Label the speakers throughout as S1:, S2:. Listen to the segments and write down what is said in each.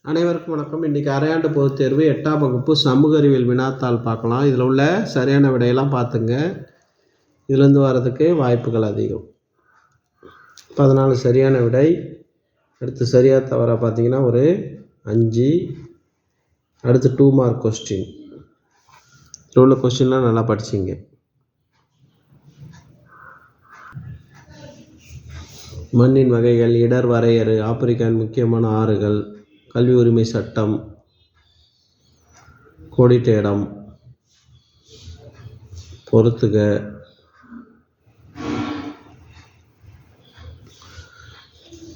S1: அனைவருக்கும் வணக்கம். இன்றைக்கி அரையாண்டு பொதுத் தேர்வு 8ஆம் வகுப்பு சமூக அறிவியல் வினாத்தாள் பார்க்கலாம். இதில் உள்ள சரியான விடையெல்லாம் பார்த்துங்க. இதுலேருந்து வர்றதுக்கு வாய்ப்புகள் அதிகம். 14 சரியான விடை. அடுத்து சரியாக தவறாக பார்த்தீங்கன்னா ஒரு 5. அடுத்து 2 மார்க் கொஸ்டின். இதில் உள்ள கொஸ்டின்லாம் நல்லா படிச்சிங்க. மண்ணின் வகைகள், இடர் வரையறு, ஆப்பிரிக்காவின் முக்கியமான ஆறுகள், கல்வி உரிமை சட்டம், கோடிட்ட இடம், பொறுத்துக,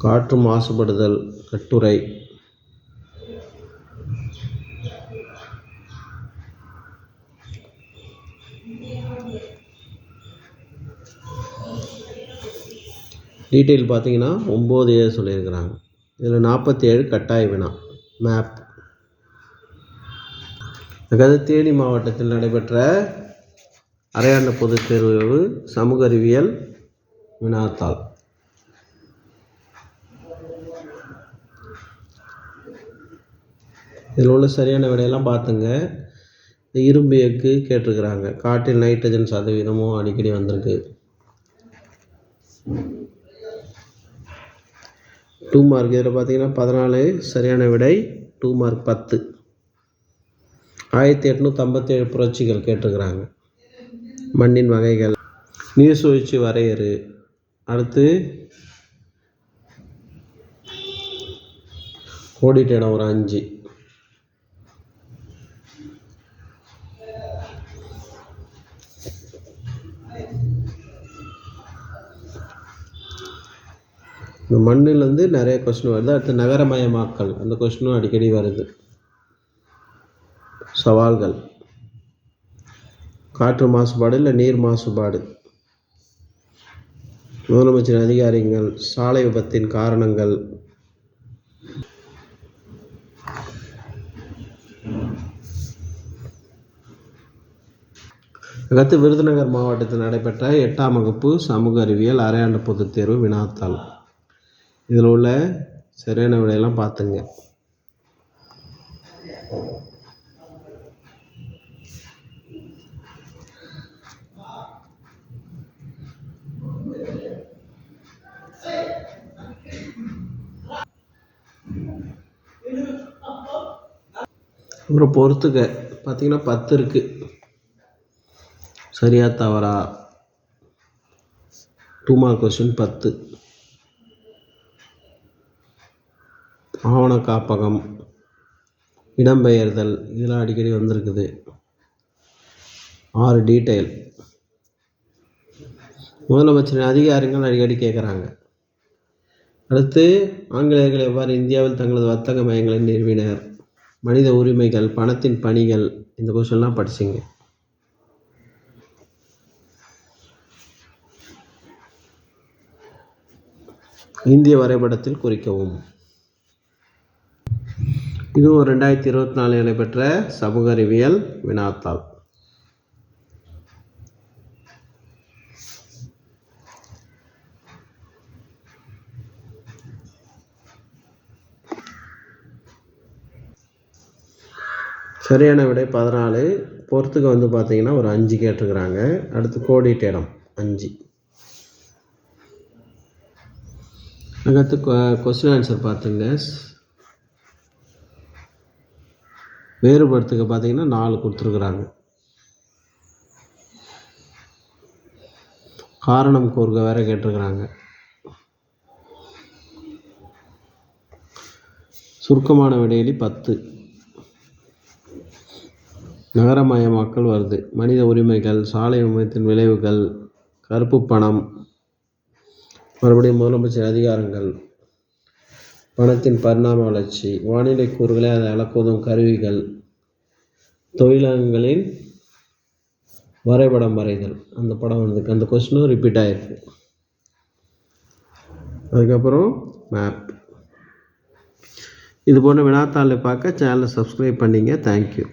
S1: காற்று மாசுபடுதல் கட்டுரை, டீட்டெயில் பார்த்தீங்கன்னா 9 சொல்லியிருக்கிறாங்க. இதில் 47 கட்டாய வினா. மேப். அதாவது தேனி மாவட்டத்தில் நடைபெற்ற அரையாண்டு பொதுத் தேர்வு சமூக அறிவியல் வினாத்தாள். இதில் உள்ள சரியான விடையெல்லாம் பார்த்துங்க. இரும்பு எஃகு கேட்டிருக்கிறாங்க. காற்றில் நைட்ரஜன் சதவீதமும் அடிக்கடி வந்திருக்கு. 2 மார்க். இதில் பார்த்தீங்கன்னா 14 சரியான விடை. 2 மார்க் 10. 1857 புரட்சிகள் கேட்டிருக்கிறாங்க. மண்ணின் வகைகள், நீர் சுழற்சி வரையறு. அடுத்து கோடிட்ட இடம் ஒரு 5. இந்த மண்ணிலேருந்து நிறைய கொஸ்டின் வருது. அடுத்து நகரமயமாக்கல், அந்த கொஸ்டினும் அடிக்கடி வருது. சவால்கள், காற்று மாசுபாடு இல்லை நீர் மாசுபாடு, முதலமைச்சர் அதிகாரிகள், சாலை விபத்தின் காரணங்கள், அடுத்து விருதுநகர் மாவட்டத்தில் நடைபெற்ற 8ஆம் வகுப்பு சமூக அறிவியல் அரையாண்டு பொதுத் தேர்வு வினாத்தாள். இதில் உள்ள சரியான விடையெல்லாம் பார்த்துங்க. அப்புறம் பொறுத்துக்க பார்த்தீங்கன்னா 10 இருக்குது. சரியா தவறா 2 மார்க் கொஸ்டின் 10. ஆவண காப்பகம், இடம்பெயர்தல், இதெல்லாம் அடிக்கடி வந்திருக்குது. 6 டீட்டெயில். முதலமைச்சரின் அதிகாரிகள் அடிக்கடி கேட்குறாங்க. அடுத்து ஆங்கிலேயர்கள் எவ்வாறு இந்தியாவில் தங்களது வர்த்தக மையங்களை நிறுவினர், மனித உரிமைகள், பணத்தின் பணிகள், இந்த கொஸ்டின்லாம் படிச்சிங்க. இந்திய வரைபடத்தில் குறிக்கவும். இதுவும் 2024 நடைபெற்ற சமூக அறிவியல் வினாத்தாள். சரியான விடை 14. பொறுத்துக்கு வந்து பார்த்தீங்கன்னா ஒரு 5 கேட்டிருக்கிறாங்க. அடுத்து கோடிட்ட இடம் 5. அடுத்து கொஸ்டின் ஆன்சர் பார்த்துங்க. வேறுபடுத்துக்க பார்த்தீங்கன்னா 4 கொடுத்துருக்குறாங்க. காரணம் கூறுக வேற கேட்டிருக்கிறாங்க. சுருக்கமான விடையிலி 10. நகரமயமாக்கல் வருது. மனித உரிமைகள், சாலை விபத்தின் விளைவுகள், கருப்பு பணம், மறுபடியும் முதலமைச்சர் அதிகாரங்கள், பணத்தின் பரிணாம வளர்ச்சி, வானிலை கூறுகளை அதை அளக்குவதும் கருவிகள், தொழிலகங்களின் வரைபடம் வரைதல், அந்த படம் வந்திருக்கு. அந்த கொஸ்டினும் ரிப்பீட் ஆகிருக்கு. அதுக்கப்புறம் மேப். இது போன்ற வினாத்தாளை பார்க்க சேனலை சப்ஸ்கிரைப் பண்ணிங்க. தேங்க்யூ.